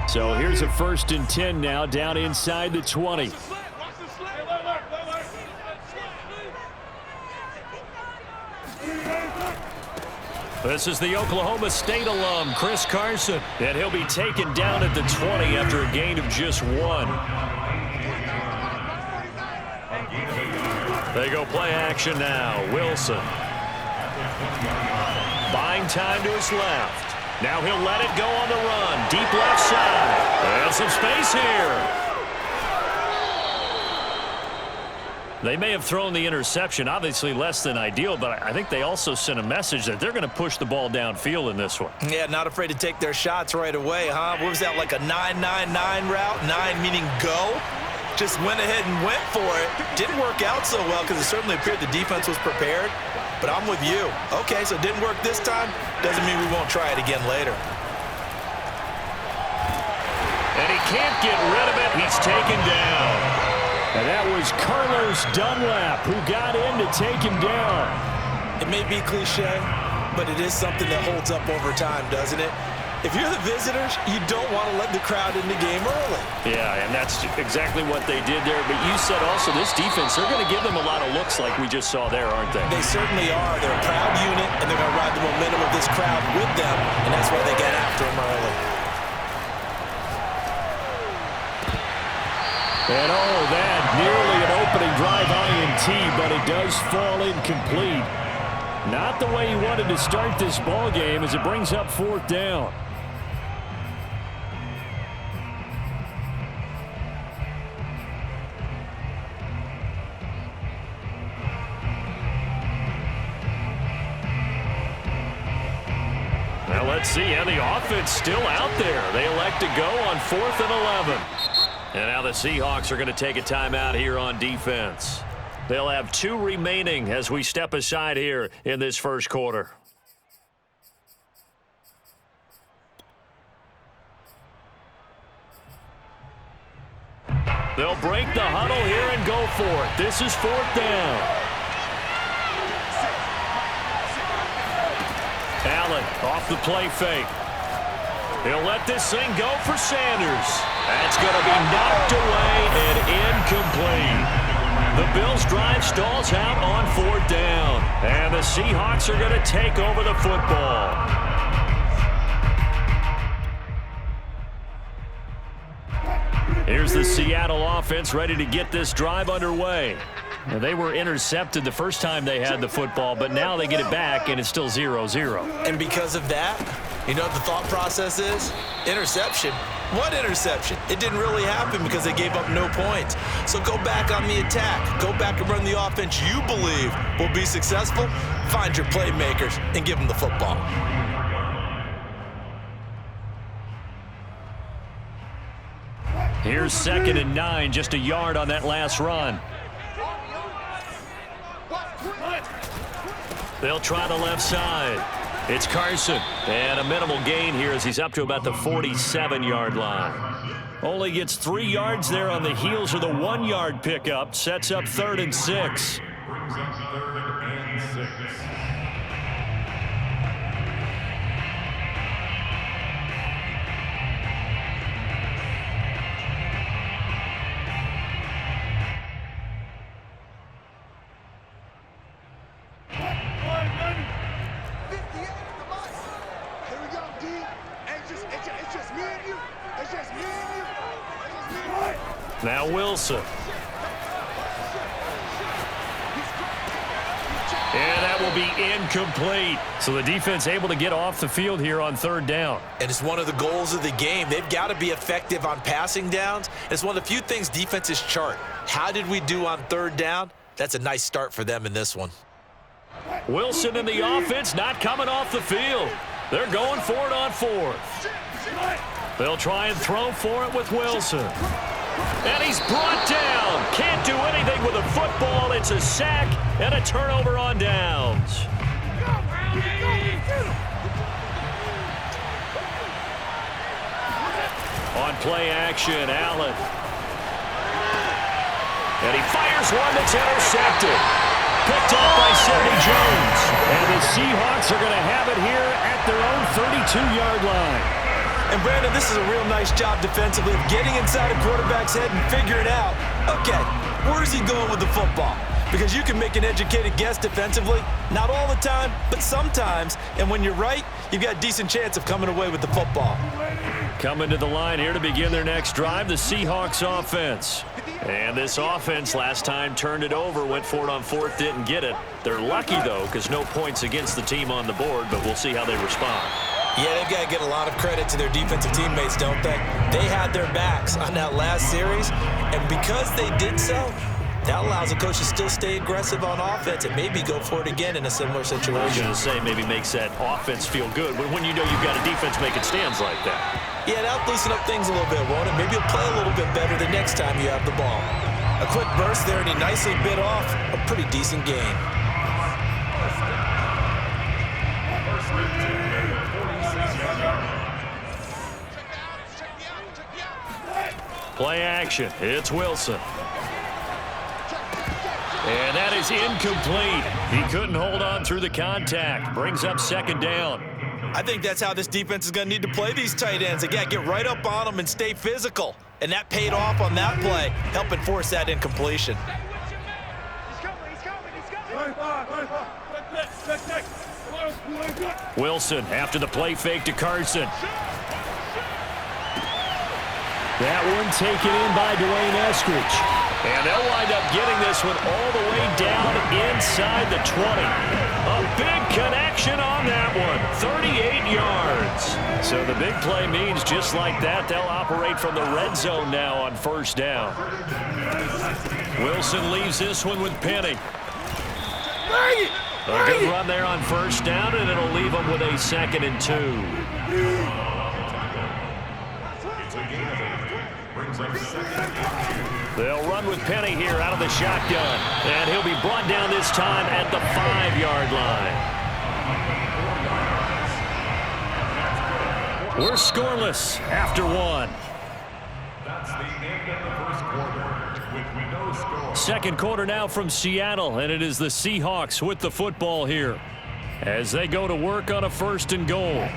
So here's a 1st and 10 now, down inside the 20. This is the Oklahoma State alum, Chris Carson, and he'll be taken down at the 20 after a gain of just 1. They go play action now. Wilson. Buying time to his left. Now he'll let it go on the run. Deep left side. And some space here. They may have thrown the interception, obviously less than ideal, but I think they also sent a message that they're going to push the ball downfield in this one. Yeah, not afraid to take their shots right away, huh? What was that, like a 9-9-9 route? 9 meaning go? Just went ahead and went for it. Didn't work out so well because it certainly appeared the defense was prepared. But I'm with you. Okay, so it didn't work this time. Doesn't mean we won't try it again later. And he can't get rid of it. He's taken down. And that was Carlos Dunlap who got in to take him down. It may be cliche, but it is something that holds up over time, doesn't it? If you're the visitors, you don't want to let the crowd in the game early. Yeah, and that's exactly what they did there. But you said also this defense, they're going to give them a lot of looks like we just saw there, aren't they? They certainly are. They're a proud unit, and they're going to ride the momentum of this crowd with them, and that's why they get after them early. And oh, that nearly an opening drive INT, but it does fall incomplete. Not the way he wanted to start this ball game as it brings up 4th down. Now let's see, and the offense still out there. They elect to go on 4th and 11. And now the Seahawks are going to take a timeout here on defense. They'll have 2 remaining as we step aside here in this first quarter. They'll break the huddle here and go for it. This is 4th down. Allen off the play fake. He'll let this thing go for Sanders. That's going to be knocked away and incomplete. The Bills' drive stalls out on 4th down. And the Seahawks are going to take over the football. Here's the Seattle offense ready to get this drive underway. Now, they were intercepted the first time they had the football, but now they get it back, and it's still 0-0. And because of that, you know what the thought process is? Interception. What interception? It didn't really happen because they gave up no points. So go back on the attack. Go back and run the offense you believe will be successful. Find your playmakers and give them the football. Here's 2nd and 9, just a yard on that last run. They'll try the left side. It's Carson, and a minimal gain here as he's up to about the 47-yard line. Only gets 3 yards there on the heels of the 1-yard pickup. Sets up 3rd and 6. Now Wilson. And that will be incomplete. So the defense able to get off the field here on 3rd down. And it's one of the goals of the game. They've got to be effective on passing downs. It's one of the few things defenses chart. How did we do on 3rd down? That's a nice start for them in this one. Wilson and the offense not coming off the field. They're going for it on 4th. They'll try and throw for it with Wilson. And he's brought down. Can't do anything with a football. It's a sack and a turnover on downs. On play action, Allen. And he fires one that's intercepted. Picked off by Sidney Jones. And the Seahawks are going to have it here at their own 32-yard line. And Brandon, this is a real nice job defensively of getting inside a quarterback's head and figuring out, okay, where's he going with the football? Because you can make an educated guess defensively, not all the time, but sometimes. And when you're right, you've got a decent chance of coming away with the football. Coming to the line here to begin their next drive, the Seahawks offense. And this offense last time turned it over, went for it on fourth, didn't get it. They're lucky, though, because no points against the team on the board, but we'll see how they respond. Yeah, they've got to get a lot of credit to their defensive teammates, don't they? They had their backs on that last series, and because they did so, that allows the coach to still stay aggressive on offense and maybe go for it again in a similar situation. I was going to say maybe makes that offense feel good when you know you've got a defense making stands like that. Yeah, that'll loosen up things a little bit, won't it? Maybe you'll play a little bit better the next time you have the ball. A quick burst there, and he nicely bit off a pretty decent gain. Play action. It's Wilson. And that is incomplete. He couldn't hold on through the contact. Brings up second down. I think that's how this defense is going to need to play these tight ends. Again, get right up on them and stay physical. And that paid off on that play, helping force that incompletion. Wilson after the play fake to Carson. That one taken in by Dwayne Eskridge. And they'll wind up getting this one all the way down inside the 20. A big connection on that one. 38 yards. So the big play means just like that, they'll operate from the red zone now on first down. Wilson leaves this one with Penny. A good run there on first down, and it'll leave them with a 2nd and 2. They'll run with Penny here out of the shotgun. And he'll be brought down this time at the 5-yard line. We're scoreless after one. That's the end of the first quarter with no score. Second quarter now from Seattle, and it is the Seahawks with the football here as they go to work on a 1st and goal.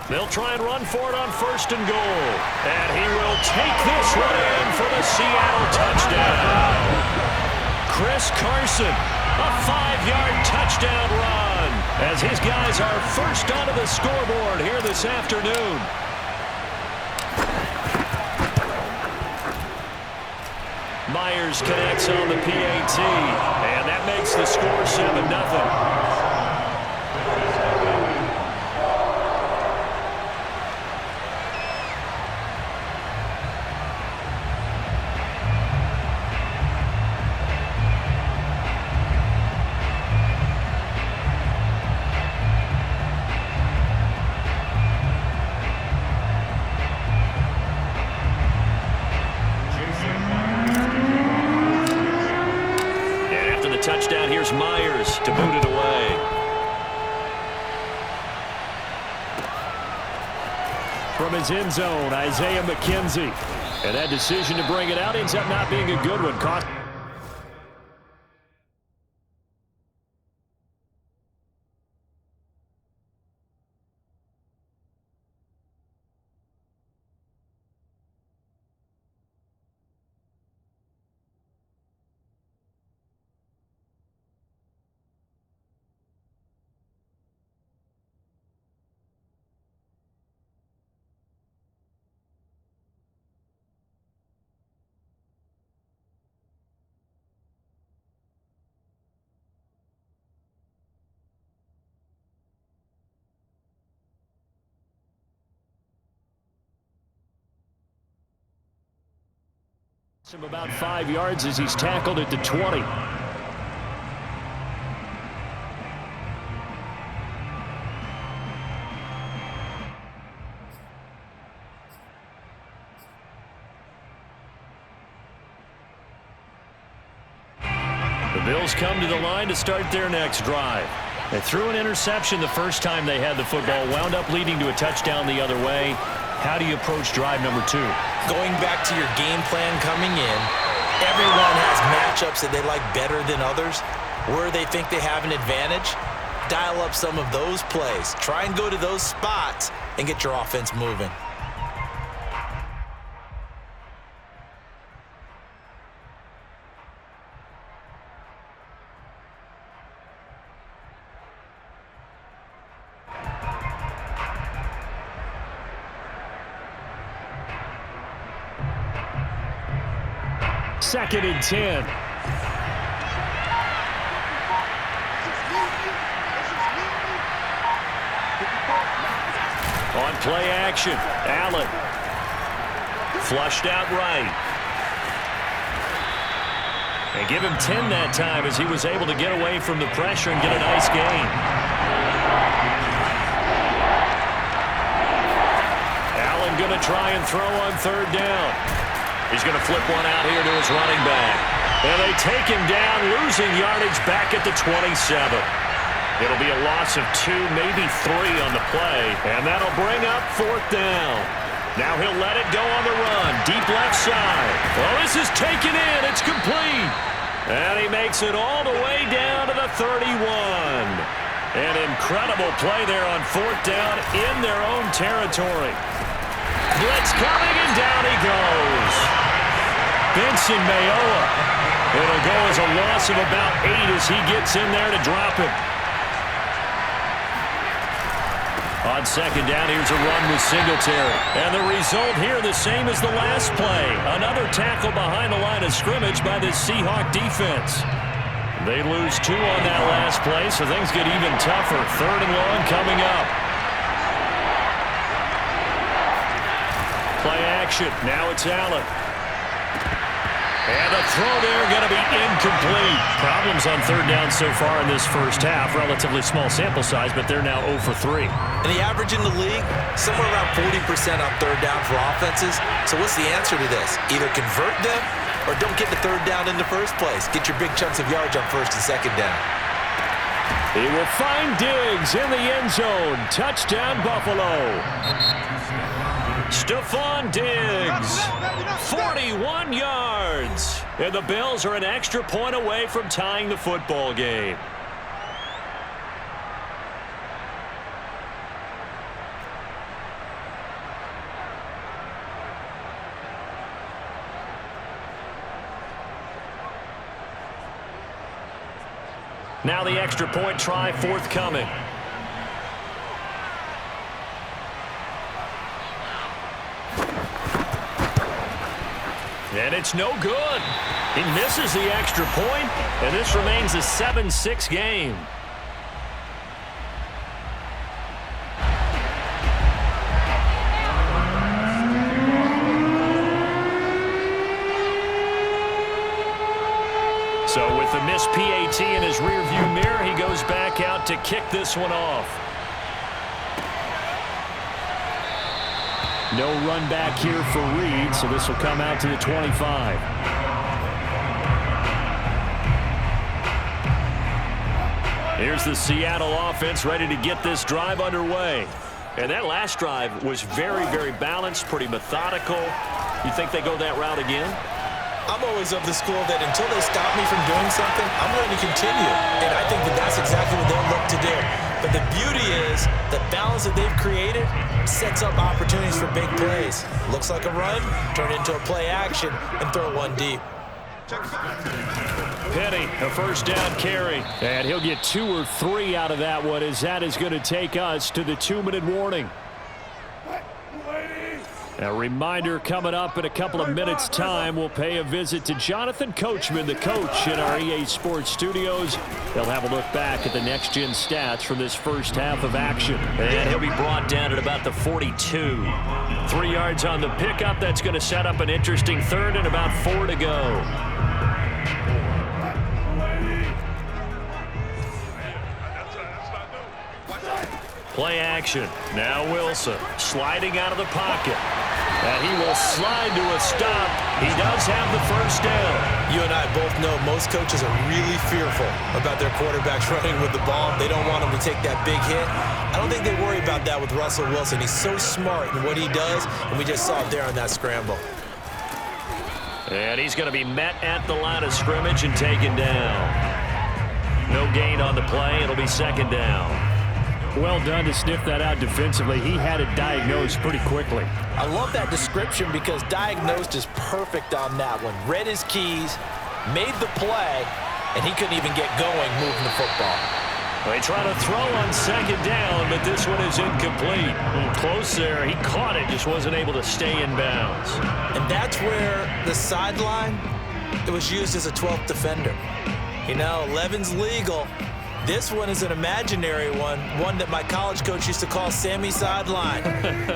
They'll try and run for it on 1st and goal. And he will take this one in for the Seattle touchdown. Chris Carson, a 5-yard touchdown run as his guys are first onto the scoreboard here this afternoon. Myers connects on the PAT, and that makes the score 7-0. Touchdown, here's Myers to boot it away. From his end zone, Isaiah McKenzie. And that decision to bring it out ends up not being a good one. Cost him about 5 yards as he's tackled at the 20. The Bills come to the line to start their next drive. They threw an interception the first time they had the football, wound up leading to a touchdown the other way. How do you approach drive number 2? Going back to your game plan coming in, everyone has matchups that they like better than others. where they think they have an advantage, dial up some of those plays. Try and go to those spots and get your offense moving. Second and 10. On play action, Allen. Flushed out right. And give him 10 that time as he was able to get away from the pressure and get a nice gain. Allen going to try and throw on third down. He's going to flip one out here to his running back. And they take him down, losing yardage back at the 27. It'll be a loss of 2, maybe 3 on the play. And that'll bring up fourth down. Now he'll let it go on the run. Deep left side. Well, this is taken in. It's complete. And he makes it all the way down to the 31. An incredible play there on fourth down in their own territory. Blitz coming, and down he goes. Benson Mayowa. It'll go as a loss of about 8 as he gets in there to drop him. On second down, here's a run with Singletary. And the result here the same as the last play. Another tackle behind the line of scrimmage by the Seahawk defense. They lose 2 on that last play, so things get even tougher. Third and long coming up. Play action. Now it's Allen. And the throw there going to be incomplete. Problems on third down so far in this first half. Relatively small sample size, but they're now 0 for 3. And the average in the league, somewhere around 40% on third down for offenses. So what's the answer to this? Either convert them or don't get the third down in the first place. Get your big chunks of yards on first and second down. He will find Diggs in the end zone. Touchdown, Buffalo. Stephon Diggs, 41 yards. And the Bills are an extra point away from tying the football game. Now the extra point try forthcoming. And it's no good. He misses the extra point, and this remains a 7-6 game. So with the missed PAT in his rearview mirror, he goes back out to kick this one off. No run back here for Reed, so this will come out to the 25. Here's the Seattle offense ready to get this drive underway. And that last drive was very, very balanced, pretty methodical. You think they go that route again? I'm always of the school that until they stop me from doing something, I'm going to continue. And I think that that's exactly what they'll look to do. But the beauty is the balance that they've created sets up opportunities for big plays. Looks like a run, turn into a play action, and throw one deep. Penny, a first down carry. And he'll get 2 or 3 out of that one as that is going to take us to the 2-minute warning. A reminder coming up in a couple of minutes' time. We'll pay a visit to Jonathan Coachman, the coach in our EA Sports studios. They'll have a look back at the next-gen stats from this first half of action. And he'll be brought down at about the 42. 3 yards on the pickup. That's going to set up an interesting third and about 4 to go. Play action. Now Wilson sliding out of the pocket. And he will slide to a stop. He does have the first down. You and I both know most coaches are really fearful about their quarterbacks running with the ball. They don't want him to take that big hit. I don't think they worry about that with Russell Wilson. He's so smart in what he does, and we just saw it there on that scramble. And he's going to be met at the line of scrimmage and taken down. No gain on the play. It'll be second down. Well done to sniff that out defensively. He had it diagnosed pretty quickly. I love that description because diagnosed is perfect on that one. Read his keys, made the play, and he couldn't even get going moving the football. They try to throw on second down, but this one is incomplete. Close there. He caught it, just wasn't able to stay in bounds. And that's where the sideline, it was used as a 12th defender. You know, 11's legal. This one is an imaginary one that my college coach used to call Sammy Sideline.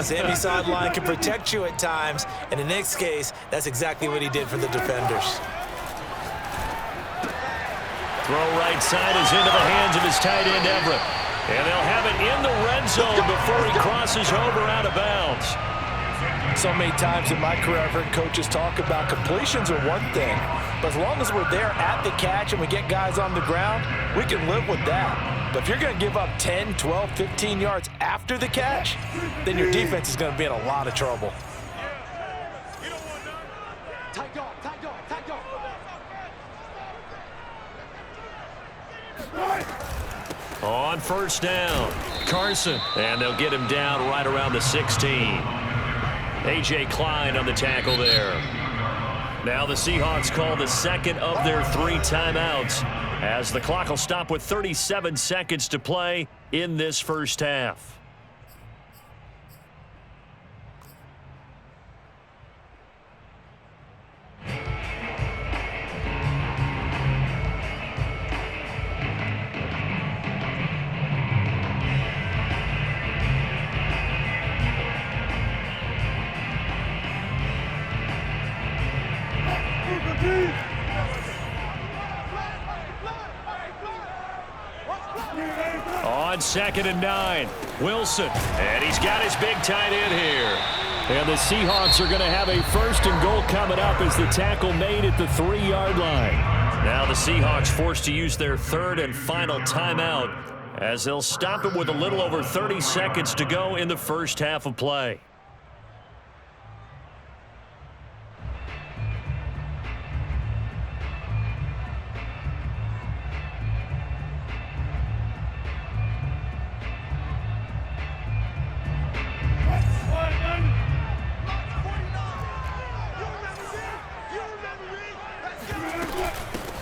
Sammy Sideline can protect you at times, and in this case, that's exactly what he did for the defenders. Throw right side is into the hands of his tight end, Everett. And they'll have it in the red zone before he crosses over out of bounds. So many times in my career, I've heard coaches talk about completions are one thing, but as long as we're there at the catch and we get guys on the ground, we can live with that. But if you're going to give up 10, 12, 15 yards after the catch, then your defense is going to be in a lot of trouble. On first down, Carson. And they'll get him down right around the 16. A.J. Klein on the tackle there. Now the Seahawks call the second of their 3 timeouts as the clock will stop with 37 seconds to play in this first half. On 2nd and 9, Wilson. And he's got his big tight end here. And the Seahawks are going to have a 1st and goal coming up as the tackle made at the 3-yard line. Now the Seahawks forced to use their 3rd and final timeout as they'll stop it with a little over 30 seconds to go in the first half of play.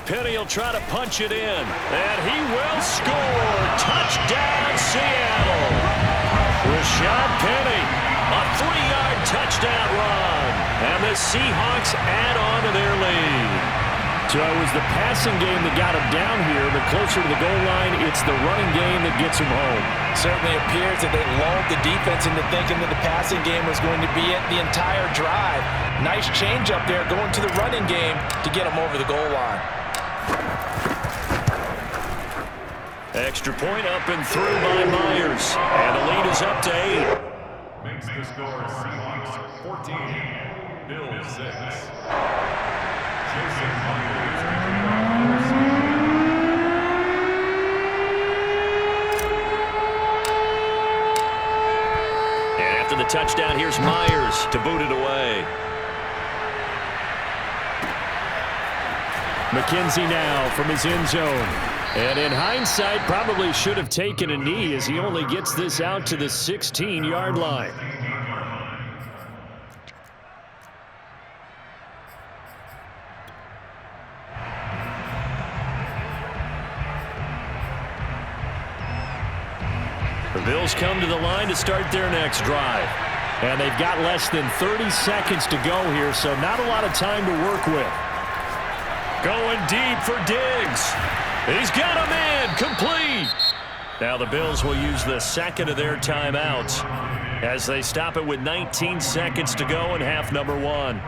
Penny will try to punch it in, and he will score. Touchdown, Seattle. Rashad Penny, a 3-yard touchdown run, and the Seahawks add on to their lead. So it was the passing game that got him down here, but closer to the goal line, it's the running game that gets him home. Certainly appears that they lulled the defense into thinking that the passing game was going to be it the entire drive. Nice change up there going to the running game to get him over the goal line. Extra point up and through by Myers. And the lead is up to 8. Makes the score Seahawks 14, Bills 6. Jason Myers. And after the touchdown, here's Myers to boot it away. McKenzie now from his end zone. And in hindsight, probably should have taken a knee as he only gets this out to the 16-yard line. The Bills come to the line to start their next drive. And they've got less than 30 seconds to go here, so not a lot of time to work with. Going deep for Diggs. He's got him in. Complete. Now the Bills will use the second of their timeouts as they stop it with 19 seconds to go in half number 1.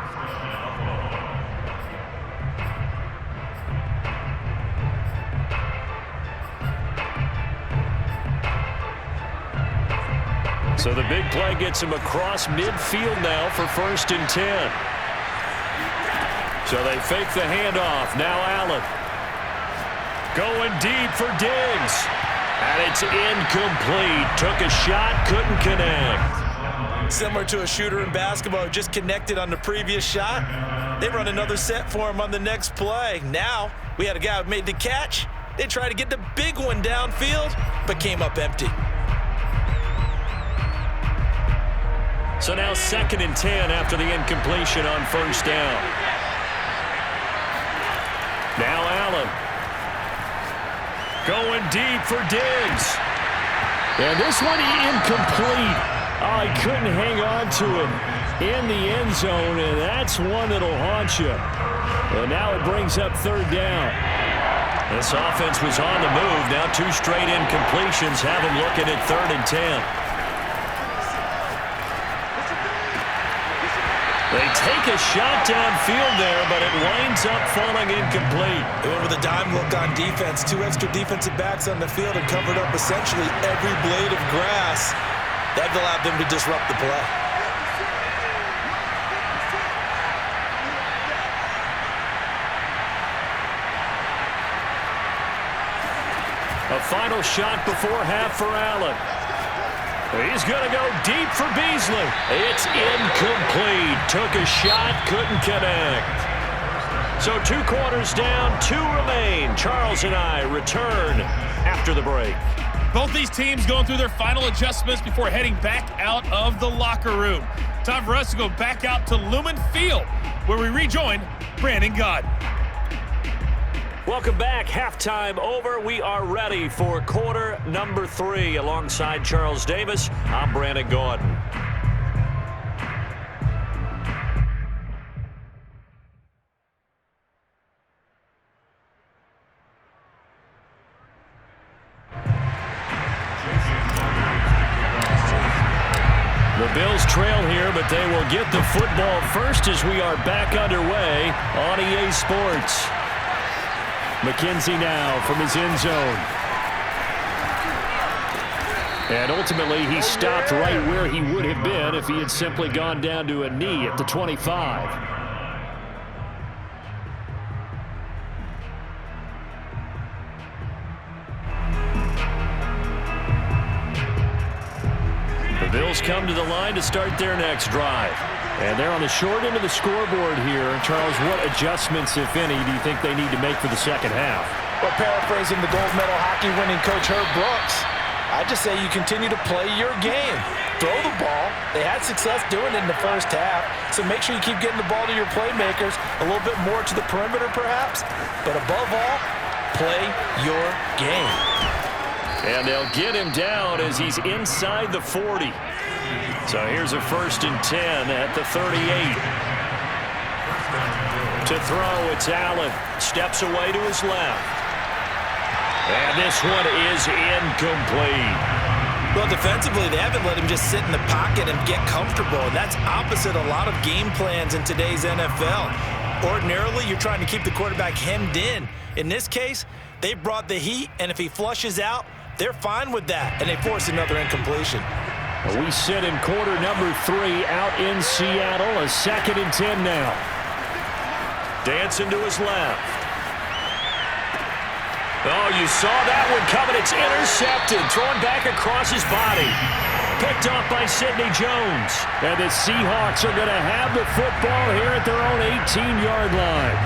So the big play gets him across midfield now for 1st and 10. So they fake the handoff. Now Allen. Going deep for Diggs. And it's incomplete. Took a shot, couldn't connect. Similar to a shooter in basketball who just connected on the previous shot. They run another set for him on the next play. Now we had a guy who made the catch, They tried to get the big one downfield, but came up empty. So now 2nd and 10 after the incompletion on first down. Now Allen. Going deep for Diggs. And this one incomplete. Oh, he couldn't hang on to it in the end zone, and that's one that'll haunt you. And now it brings up 3rd down. This offense was on the move. Now 2 straight incompletions have them looking at 3rd and 10. They take a shot downfield there, but it winds up falling incomplete. They went with a dime look on defense. 2 extra defensive backs on the field and covered up essentially every blade of grass. That allowed them to disrupt the play. A final shot before half for Allen. He's going to go deep for Beasley. It's incomplete. Took a shot, couldn't connect. So 2 quarters down, 2 remain. Charles and I return after the break. Both these teams going through their final adjustments before heading back out of the locker room. Time for us to go back out to Lumen Field, where we rejoin Brandon Gaudin. Welcome back. Halftime over. We are ready for quarter number 3. Alongside Charles Davis, I'm Brandon Gaudin. The Bills trail here, but they will get the football first as we are back underway on EA Sports. McKenzie now from his end zone. And ultimately, he stopped right where he would have been if he had simply gone down to a knee at the 25. The Bills come to the line to start their next drive. And they're on the short end of the scoreboard here. Charles, what adjustments, if any, do you think they need to make for the second half? Well, paraphrasing the gold medal hockey winning coach Herb Brooks, I just say you continue to play your game. Throw the ball. They had success doing it in the first half, so make sure you keep getting the ball to your playmakers, a little bit more to the perimeter perhaps, but above all, play your game. And they'll get him down as he's inside the 40. So here's a 1st and 10 at the 38. To throw, it's Allen. Steps away to his left. And this one is incomplete. Well, defensively, they haven't let him just sit in the pocket and get comfortable, and that's opposite a lot of game plans in today's NFL. Ordinarily, you're trying to keep the quarterback hemmed in. In this case, they brought the heat, and if he flushes out, they're fine with that, and they force another incompletion. We sit in quarter number 3 out in Seattle. A 2nd and 10 now. Dancing to his left. Oh, you saw that one coming. It's intercepted. Thrown back across his body. Picked off by Sidney Jones. And the Seahawks are going to have the football here at their own 18-yard line.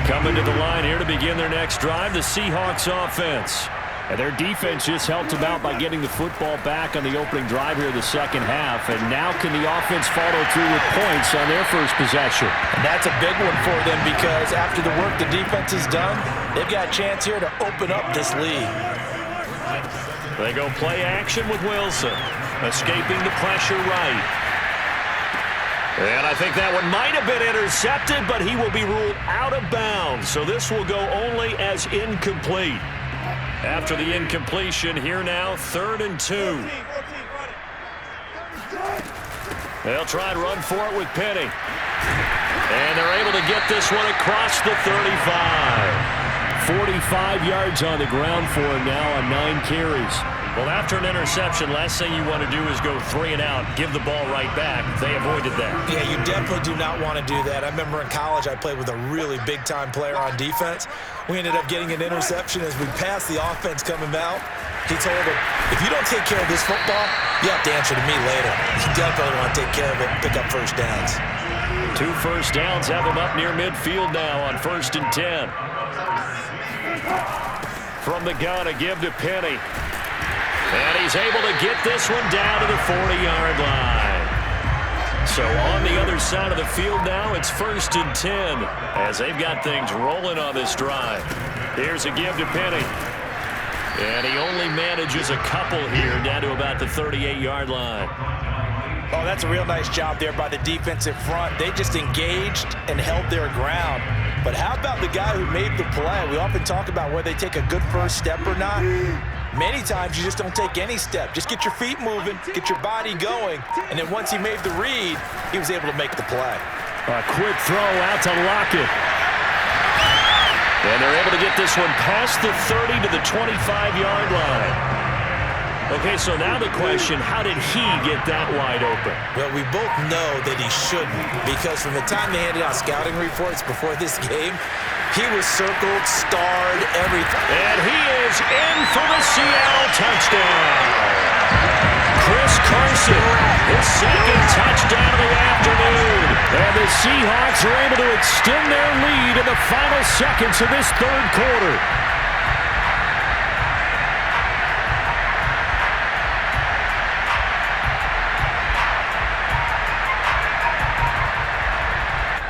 Coming to the line here to begin their next drive, the Seahawks offense. And their defense just helped them out by getting the football back on the opening drive here in the second half. And now can the offense follow through with points on their first possession? And that's a big one for them because after the work the defense has done, they've got a chance here to open up this lead. They go play action with Wilson. Escaping the pressure right. And I think that one might have been intercepted, but he will be ruled out of bounds. So this will go only as incomplete. After the incompletion, here now, 3rd and 2. They'll try and run for it with Penny. And they're able to get this one across the 35. 45 yards on the ground for him now on 9 carries. Well, after an interception, last thing you want to do is go 3 and out, give the ball right back. They avoided that. Yeah, you definitely do not want to do that. I remember in college I played with a really big-time player on defense. We ended up getting an interception as we passed the offense coming out. He told him, if you don't take care of this football, you have to answer to me later. You definitely want to take care of it and pick up first downs. 2 first downs have him up near midfield now on 1st and 10. From the gun, a give to Penny. And he's able to get this one down to the 40-yard line. So on the other side of the field now, it's 1st and 10 as they've got things rolling on this drive. Here's a give to Penny. And he only manages a couple here down to about the 38-yard line. Oh, that's a real nice job there by the defensive front. They just engaged and held their ground. But how about the guy who made the play? We often talk about whether they take a good first step or not. Many times you just don't take any step. Just get your feet moving, get your body going, and then once he made the read, he was able to make the play. A quick throw out to Lockett. And they're able to get this one past the 30 to the 25-yard line. Okay, so now the question, how did he get that wide open? Well, we both know that he shouldn't, because from the time they handed out scouting reports before this game, he was circled, starred, everything. And he is in for the Seattle touchdown. Chris Carson, his second touchdown of the afternoon. And the Seahawks are able to extend their lead in the final seconds of this third quarter.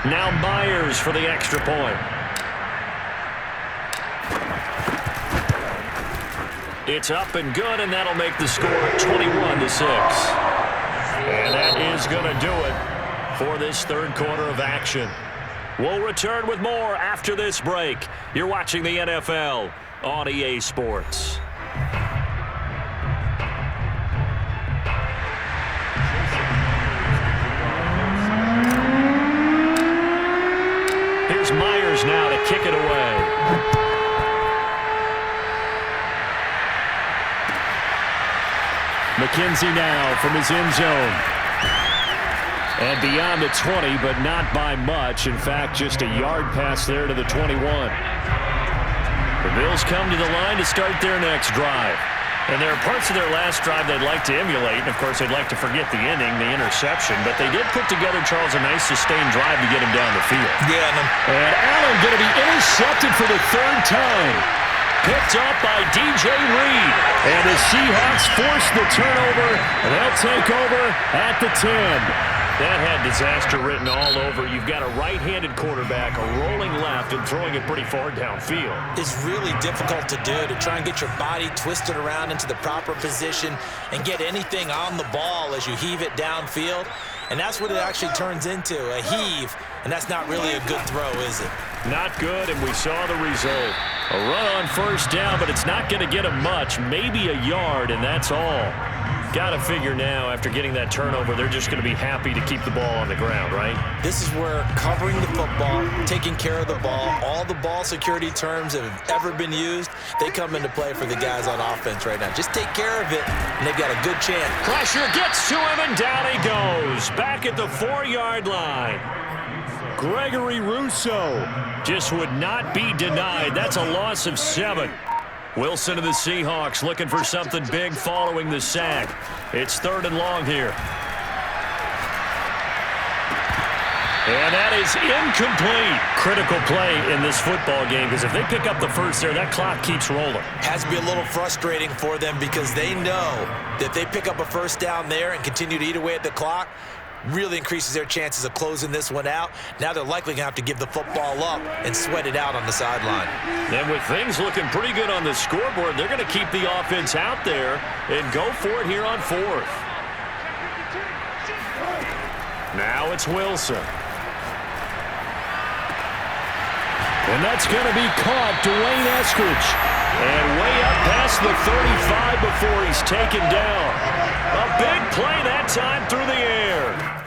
Now Myers for the extra point. It's up and good, and that'll make the score 21-6. And that is going to do it for this third quarter of action. We'll return with more after this break. You're watching the NFL on EA Sports. Here's Myers now to kick it away. McKenzie now from his end zone. And beyond the 20, but not by much. In fact, just a yard pass there to the 21. The Bills come to the line to start their next drive. And there are parts of their last drive they'd like to emulate. And, of course, they'd like to forget the ending, the interception. But they did put together, Charles, a nice sustained drive to get him down the field. Yeah. And Allen going to be intercepted for the third time. Picked up by DJ Reed. And the Seahawks force the turnover, and they'll take over at the 10. That had disaster written all over. You've got a right-handed quarterback, a rolling left, and throwing it pretty far downfield. It's really difficult to do, to try and get your body twisted around into the proper position and get anything on the ball as you heave it downfield. And that's what it actually turns into, a heave. And that's not really a good throw, is it? Not good, and we saw the result. A run on first down, but it's not going to get him much, maybe a yard, and that's all. Got to figure now, after getting that turnover, they're just going to be happy to keep the ball on the ground, right? This is where covering the football, taking care of the ball, all the ball security terms that have ever been used, they come into play for the guys on offense right now. Just take care of it, and they've got a good chance. Pressure gets to him, and down he goes. Back at the 4-yard line. Gregory Rousseau just would not be denied. That's a loss of 7. Wilson and the Seahawks looking for something big following the sack. It's 3rd and long here. And that is incomplete. Critical play in this football game, because if they pick up the first there, that clock keeps rolling. Has to be a little frustrating for them, because they know that they pick up a first down there and continue to eat away at the clock, really increases their chances of closing this one out. Now they're likely going to have to give the football up and sweat it out on the sideline. And with things looking pretty good on the scoreboard, they're going to keep the offense out there and go for it here on 4th. Now it's Wilson. And that's going to be caught, Dwayne Eskridge. And way up past the 35 before he's taken down. A big play that time through the air.